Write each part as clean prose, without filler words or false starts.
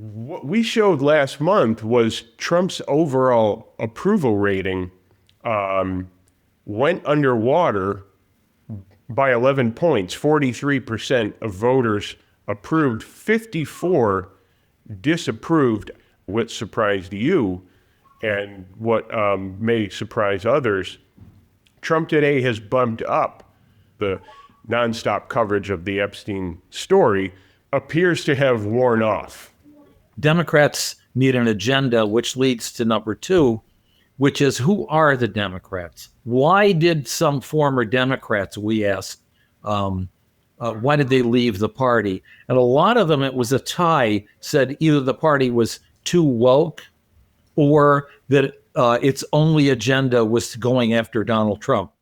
What we showed last month was Trump's overall approval rating went underwater by 11 points. 43% of voters approved, 54 disapproved. What surprised you and what may surprise others, Trump today has bumped up. The nonstop coverage of the Epstein story appears to have worn off. Democrats need an agenda, which leads to number two, which is who are the Democrats? Why did some former Democrats, we asked, why did they leave the party? And a lot of them, it was a tie, said either the party was too woke or that its only agenda was going after Donald Trump.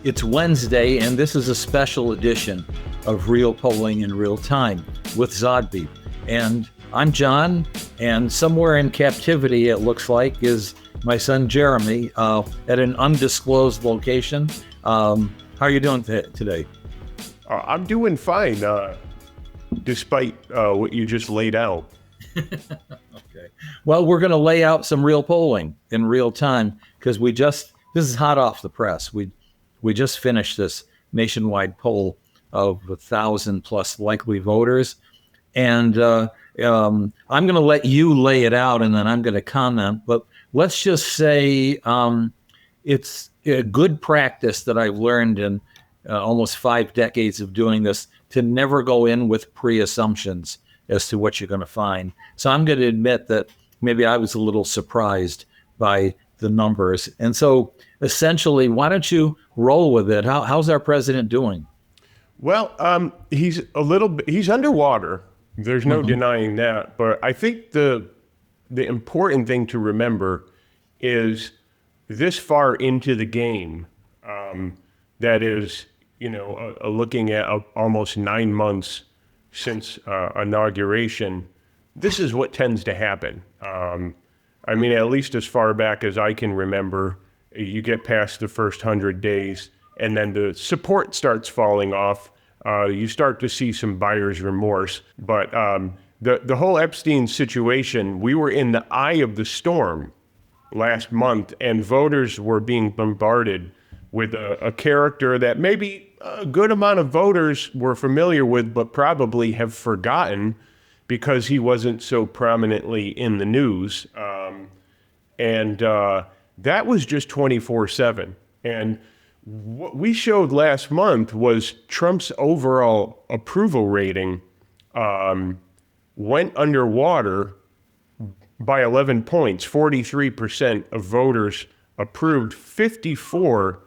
It's Wednesday, and this is a special edition of Real Polling in Real Time with Zogby. And I'm John, and somewhere in captivity, it looks like, is my son Jeremy at an undisclosed location. How are you doing today? I'm doing fine, despite what you just laid out. Okay. Well, we're going to lay out some real polling in real time because this is hot off the press. We just finished this nationwide poll of 1,000 plus likely voters. And I'm going to let you lay it out and then I'm going to comment. But let's just say it's a good practice that I've learned in almost 5 decades of doing this to never go in with pre-assumptions as to what you're going to find. So I'm going to admit that maybe I was a little surprised by the numbers. And so essentially, why don't you roll with it? How's our president doing? Well, he's underwater. There's no denying that. But I think the important thing to remember is this far into the game, that is, looking at almost 9 months since inauguration, this is what tends to happen. I mean, at least as far back as I can remember, you get past the first 100 days and then the support starts falling off. You start to see some buyer's remorse. But the whole Epstein situation, we were in the eye of the storm last month, and voters were being bombarded with a character that maybe a good amount of voters were familiar with, but probably have forgotten because he wasn't so prominently in the news. That was just 24/7. And what we showed last month was Trump's overall approval rating went underwater by 11 points. 43% of voters approved, 54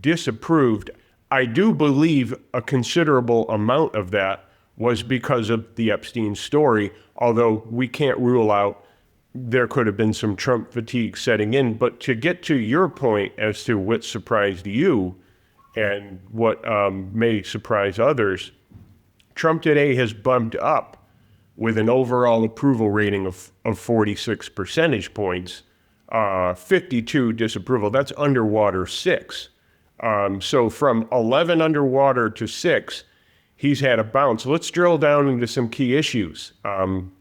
disapproved. I do believe a considerable amount of that was because of the Epstein story, although we can't rule out there could have been some Trump fatigue setting in. But to get to your point as to what surprised you and what may surprise others, Trump today has bumped up with an overall approval rating of 46 percentage points, 52 disapproval. That's underwater 6. So from 11 underwater to 6, he's had a bounce. Let's drill down into some key issues.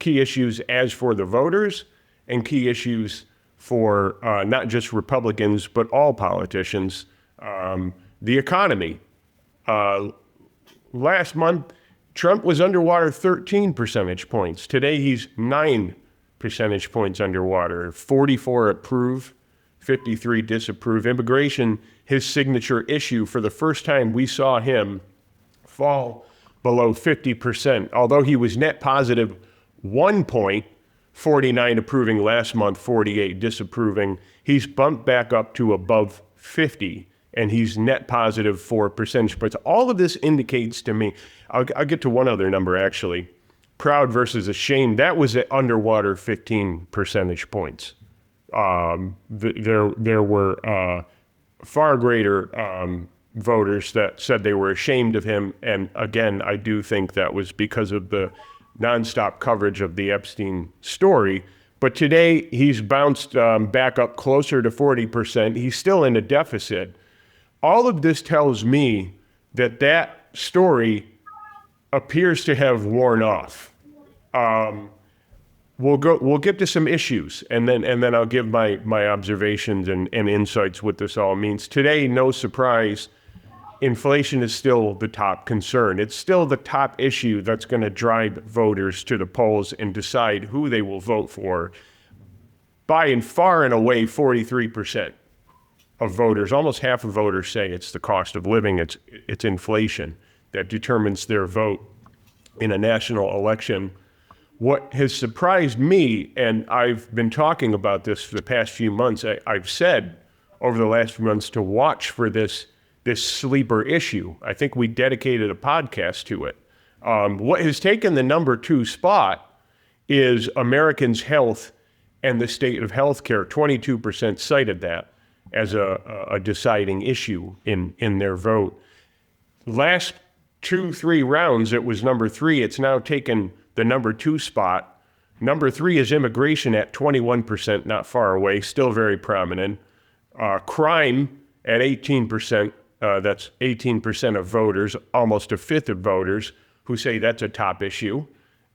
Key issues as for the voters and key issues for not just Republicans, but all politicians. The economy. Last month, Trump was underwater 13 percentage points. Today, he's 9 percentage points underwater. 44 approve, 53 disapprove. Immigration, his signature issue, for the first time we saw him fall below 50%. Although he was net positive 1 point, 49 approving last month, 48 disapproving, he's bumped back up to above 50, and he's net positive 4 percentage points. All of this indicates to me, I'll get to one other number actually, proud versus ashamed, that was at underwater 15 percentage points. There were far greater voters that said they were ashamed of him. And again, I do think that was because of the nonstop coverage of the Epstein story. But today he's bounced back up closer to 40%. He's still in a deficit. All of this tells me that story appears to have worn off. We'll get to some issues, and then I'll give my observations and insights what this all means. Today, no surprise, inflation is still the top concern. It's still the top issue that's going to drive voters to the polls and decide who they will vote for. By and far and away, 43% of voters, almost half of voters, say it's the cost of living, it's inflation that determines their vote in a national election. What has surprised me, and I've been talking about this for the past few months, I've said over the last few months to watch for this sleeper issue. I think we dedicated a podcast to it. What has taken the number 2 spot is Americans' health and the state of healthcare. 22% cited that as a deciding issue in their vote. Last 2-3 rounds, it was number 3. It's now taken the number 2 spot. Number 3 is immigration at 21%, not far away, still very prominent. Crime at 18%, that's 18% of voters, almost a fifth of voters who say that's a top issue.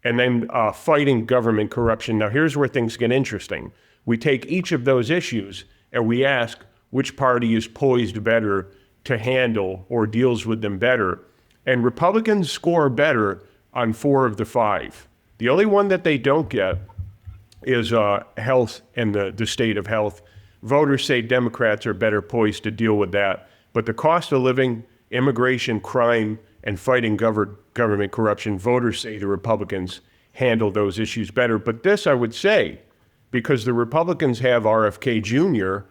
And then fighting government corruption. Now here's where things get interesting. We take each of those issues and we ask which party is poised better to handle or deals with them better. And Republicans score better on 4 of the 5. The only one that they don't get is health and the state of health. Voters say Democrats are better poised to deal with that. But the cost of living, immigration, crime, and fighting government corruption, voters say the Republicans handle those issues better. But this, I would say, because the Republicans have RFK Jr.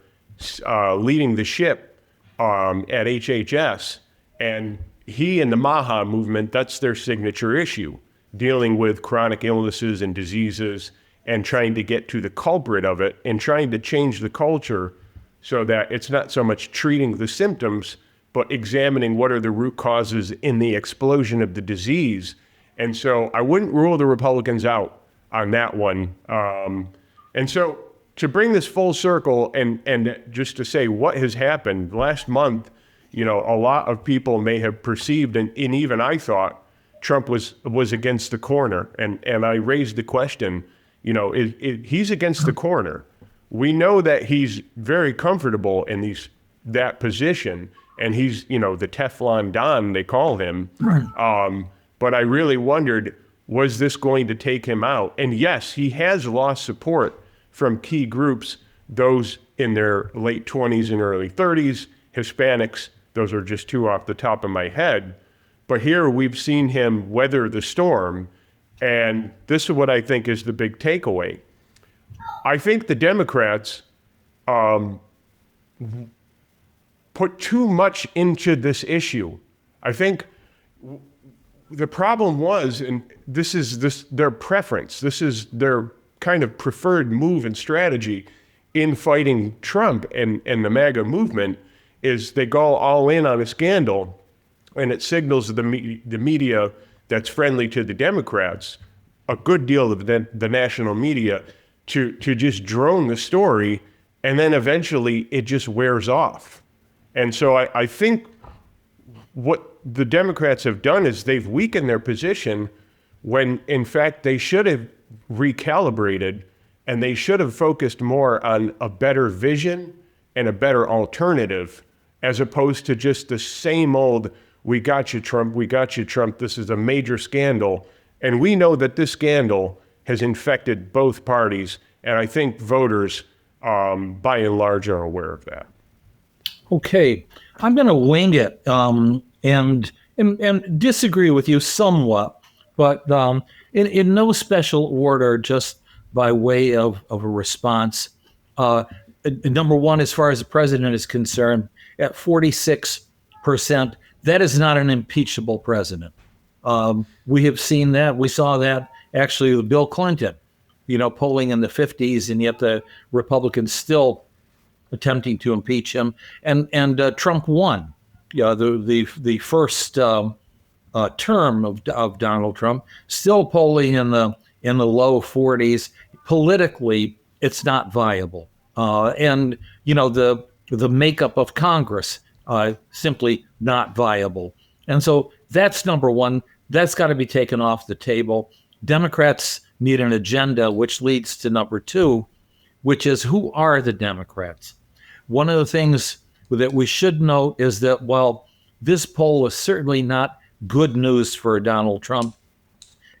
Leading the ship at HHS, and he and the MAHA movement, that's their signature issue, dealing with chronic illnesses and diseases and trying to get to the culprit of it and trying to change the culture so that it's not so much treating the symptoms, but examining what are the root causes in the explosion of the disease. And so I wouldn't rule the Republicans out on that one. And so to bring this full circle and just to say what has happened last month, a lot of people may have perceived, and even I thought, Trump was against the corner. And I raised the question, he's against the corner. We know that he's very comfortable in that position, and he's, the Teflon Don, they call him. Right. But I really wondered, was this going to take him out? And yes, he has lost support from key groups, those in their late 20s and early 30s, Hispanics. Those are just 2 off the top of my head. But here we've seen him weather the storm, and this is what I think is the big takeaway. I think the Democrats put too much into this issue. I think the problem was, and this is their preference, this is their kind of preferred move and strategy in fighting Trump and the MAGA movement, is they go all in on a scandal, and it signals the media that's friendly to the Democrats, a good deal of the national media, to just drone the story, and then eventually it just wears off. And so I think what the Democrats have done is they've weakened their position when, in fact, they should have recalibrated, and they should have focused more on a better vision and a better alternative, as opposed to just the same old, we got you, Trump, this is a major scandal. And we know that this scandal has infected both parties, and I think voters, by and large, are aware of that. Okay, I'm going to wing it and disagree with you somewhat, but in no special order, just by way of a response. Number one, as far as the president is concerned, at 46%, that is not an impeachable president. We have seen that. We saw that actually with Bill Clinton, polling in the 50s, and yet the Republicans still attempting to impeach him. And Trump won. The first term of Donald Trump, still polling in the low 40s. Politically, it's not viable. And the makeup of Congress simply not viable. And so that's number one. That's got to be taken off the table. Democrats need an agenda, which leads to number two, which is who are the Democrats? One of the things that we should note is that while this poll is certainly not good news for Donald Trump,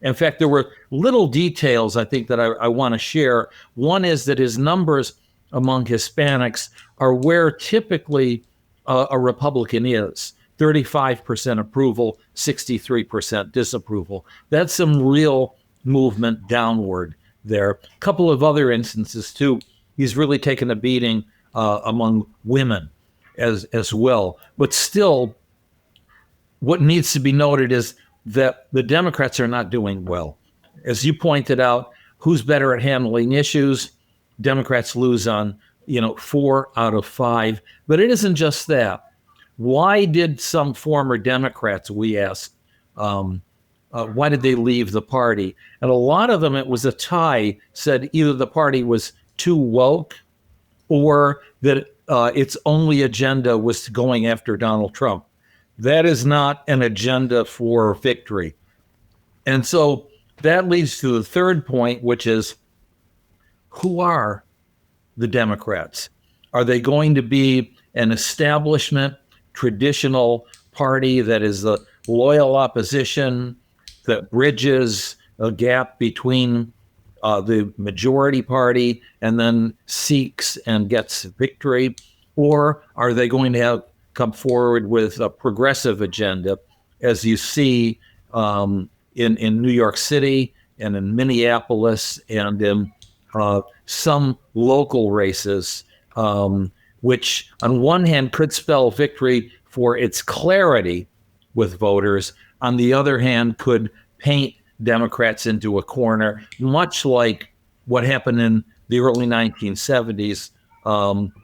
in fact, there were little details I think that I want to share. One is that his numbers among Hispanics are where typically a Republican is. 35% approval, 63% disapproval. That's some real movement downward there. A couple of other instances, too. He's really taken a beating among women as well. But still, what needs to be noted is that the Democrats are not doing well. As you pointed out, who's better at handling issues? Democrats lose on, 4 out of 5. But it isn't just that. Why did some former Democrats, we asked, why did they leave the party? And a lot of them, it was a tie, said either the party was too woke or that its only agenda was going after Donald Trump. That is not an agenda for victory. And so that leads to the third point, which is who are the Democrats? Are they going to be an establishment, traditional party that is the loyal opposition that bridges a gap between the majority party and then seeks and gets victory? Or are they going to come forward with a progressive agenda, as you see in New York City and in Minneapolis and in some local races, which on one hand could spell victory for its clarity with voters, on the other hand could paint Democrats into a corner, much like what happened in the early 1970s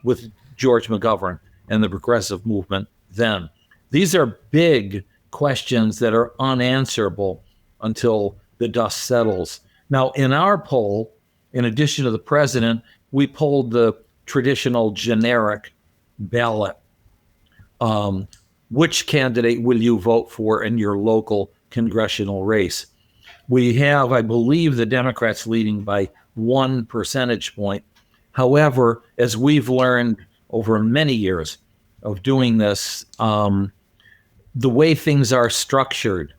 with George McGovern and the progressive movement then. These are big questions that are unanswerable until the dust settles. Now, in our poll, in addition to the president, we polled the traditional generic ballot. Which candidate will you vote for in your local congressional race? We have, I believe, the Democrats leading by 1 percentage point. However, as we've learned over many years of doing this, the way things are structured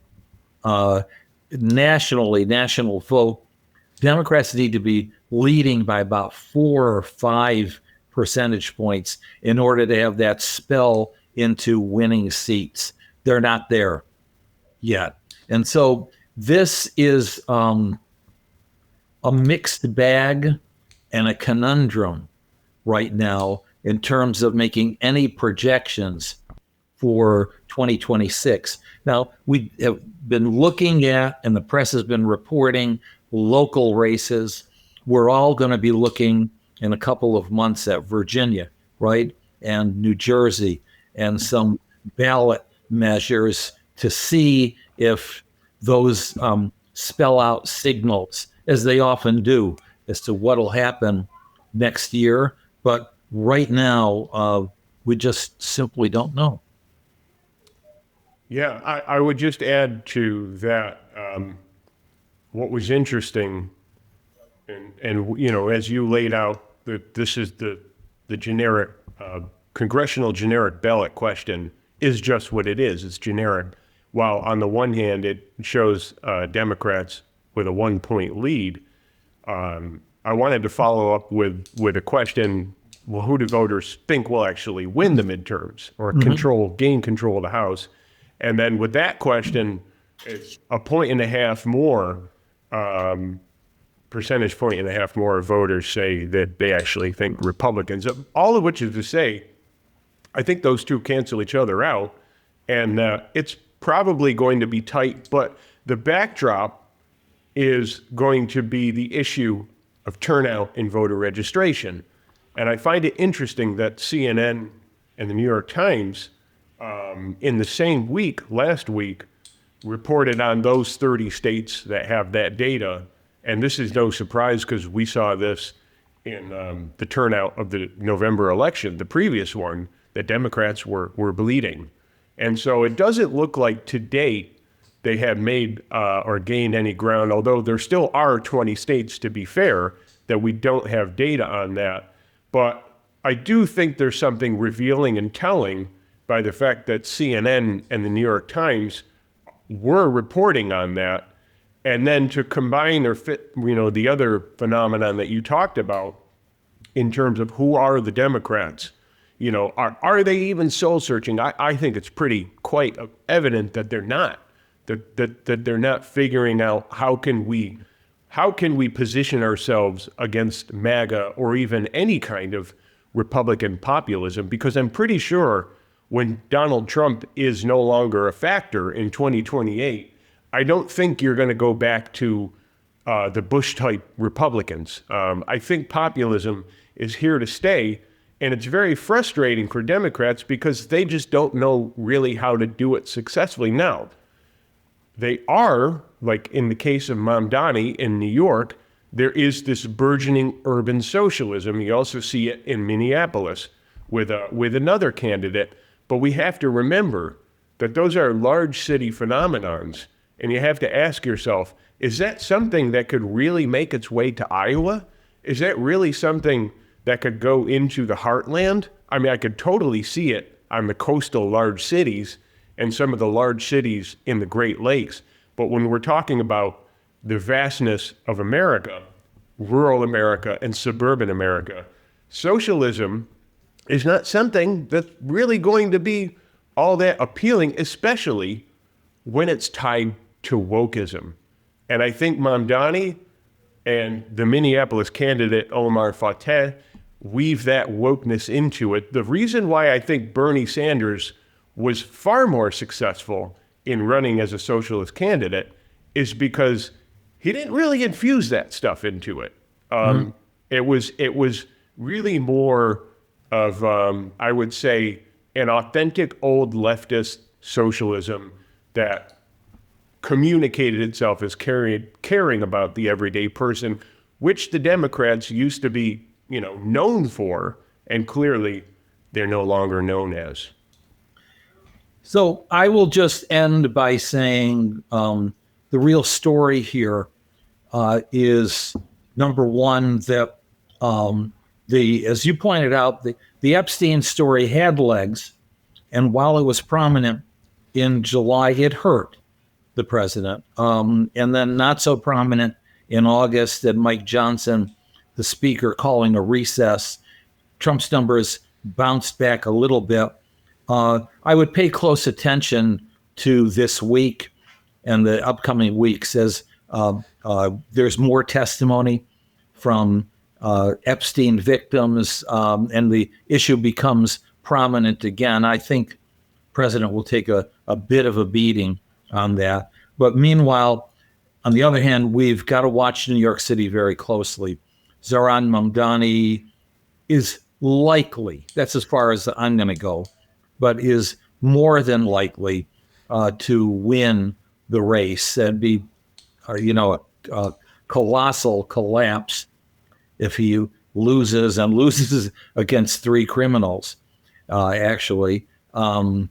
nationally, national vote, Democrats need to be leading by about 4 or 5 percentage points in order to have that spell into winning seats. They're not there yet. And so this is a mixed bag and a conundrum right now in terms of making any projections for 2026. Now, we have been looking at, and the press has been reporting, local races. We're all going to be looking in a couple of months at Virginia, right? And New Jersey, and some ballot measures to see if those spell out signals, as they often do, as to what will happen next year. But right now, we just simply don't know. Yeah, I would just add to that what was interesting, and as you laid out, that this is the generic congressional generic ballot question is just what it is. It's generic. While on the one hand, it shows Democrats with a 1-point lead. I wanted to follow up with a question. Well, who do voters think will actually win the midterms or gain control of the House? And then with that question, it's a 1.5 more, percentage point and a half more of voters say that they actually think Republicans, all of which is to say, I think those two cancel each other out, and it's probably going to be tight, but the backdrop is going to be the issue of turnout in voter registration. And I find it interesting that CNN and the New York Times in the same week, last week, reported on those 30 states that have that data. And this is no surprise because we saw this in the turnout of the November election, the previous one, that Democrats were bleeding. And so it doesn't look like to date they have made or gained any ground, although there still are 20 states, to be fair, that we don't have data on that. But I do think there's something revealing and telling by the fact that CNN and the New York Times were reporting on that. And then to combine or fit, the other phenomenon that you talked about in terms of who are the Democrats, are they even soul searching? I think it's quite evident that they're not, that they're not figuring out how can we position ourselves against MAGA or even any kind of Republican populism, because I'm pretty sure when Donald Trump is no longer a factor in 2028, I don't think you're going to go back to the Bush-type Republicans. I think populism is here to stay, and it's very frustrating for Democrats because they just don't know really how to do it successfully now. They are, like in the case of Mamdani in New York, there is this burgeoning urban socialism. You also see it in Minneapolis with another candidate. But we have to remember that those are large city phenomenons. And you have to ask yourself, is that something that could really make its way to Iowa? Is that really something that could go into the heartland? I mean, I could totally see it on the coastal large cities and some of the large cities in the Great Lakes. But when we're talking about the vastness of America, rural America and suburban America, socialism is not something that's really going to be all that appealing, especially when it's tied to wokeism. And I think Mamdani and the Minneapolis candidate, Omar Fateh, weave that wokeness into it. The reason why I think Bernie Sanders was far more successful in running as a socialist candidate is because he didn't really infuse that stuff into it. It was really more of, I would say, an authentic old leftist socialism that communicated itself as caring about the everyday person, which the Democrats used to be, known for, and clearly they're no longer known as. So I will just end by saying the real story here is, number one, that as you pointed out, the Epstein story had legs, and while it was prominent in July, it hurt the president, and then not so prominent in August, and Mike Johnson, the speaker, calling a recess. Trump's numbers bounced back a little bit. I would pay close attention to this week and the upcoming weeks as there's more testimony from Epstein victims, and the issue becomes prominent again. I think the president will take a bit of a beating on that. But meanwhile, on the other hand, we've got to watch New York City very closely. Zohran Mamdani is likely, that's as far as I'm going to go, but is more than likely to win the race and be, a colossal collapse if he loses against three criminals, actually. And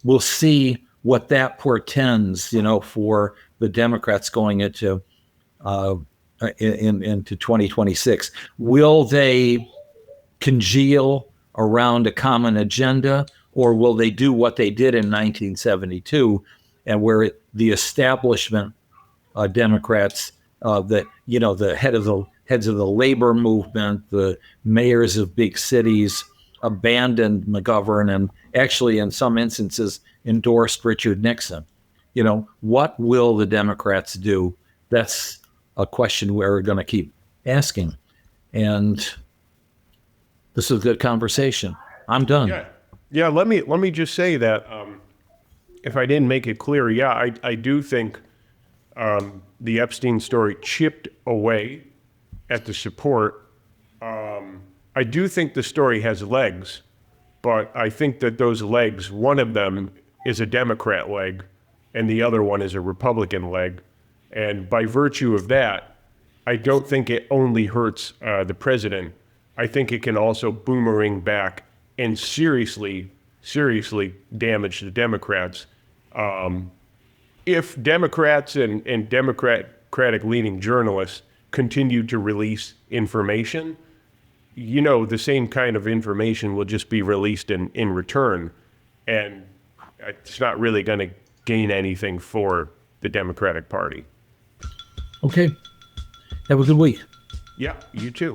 we'll see what that portends, for the Democrats going into 2026. Will they congeal around a common agenda, or will they do what they did in 1972, and where the establishment Democrats, the heads of the labor movement, the mayors of big cities, abandoned McGovern and actually, in some instances, endorsed Richard Nixon? What will the Democrats do? That's a question we're going to keep asking. And this is a good conversation. I'm done. Yeah. Let me just say that if I didn't make it clear, I do think the Epstein story chipped away at the support. I do think the story has legs, but I think that those legs, one of them is a Democrat leg, and the other one is a Republican leg. And by virtue of that, I don't think it only hurts the president. I think it can also boomerang back and seriously seriously damage the Democrats. If Democrats and Democratic-leaning journalists continue to release information, the same kind of information will just be released in return. And it's not really going to gain anything for the Democratic Party. Okay. Have a good week. Yeah, you too.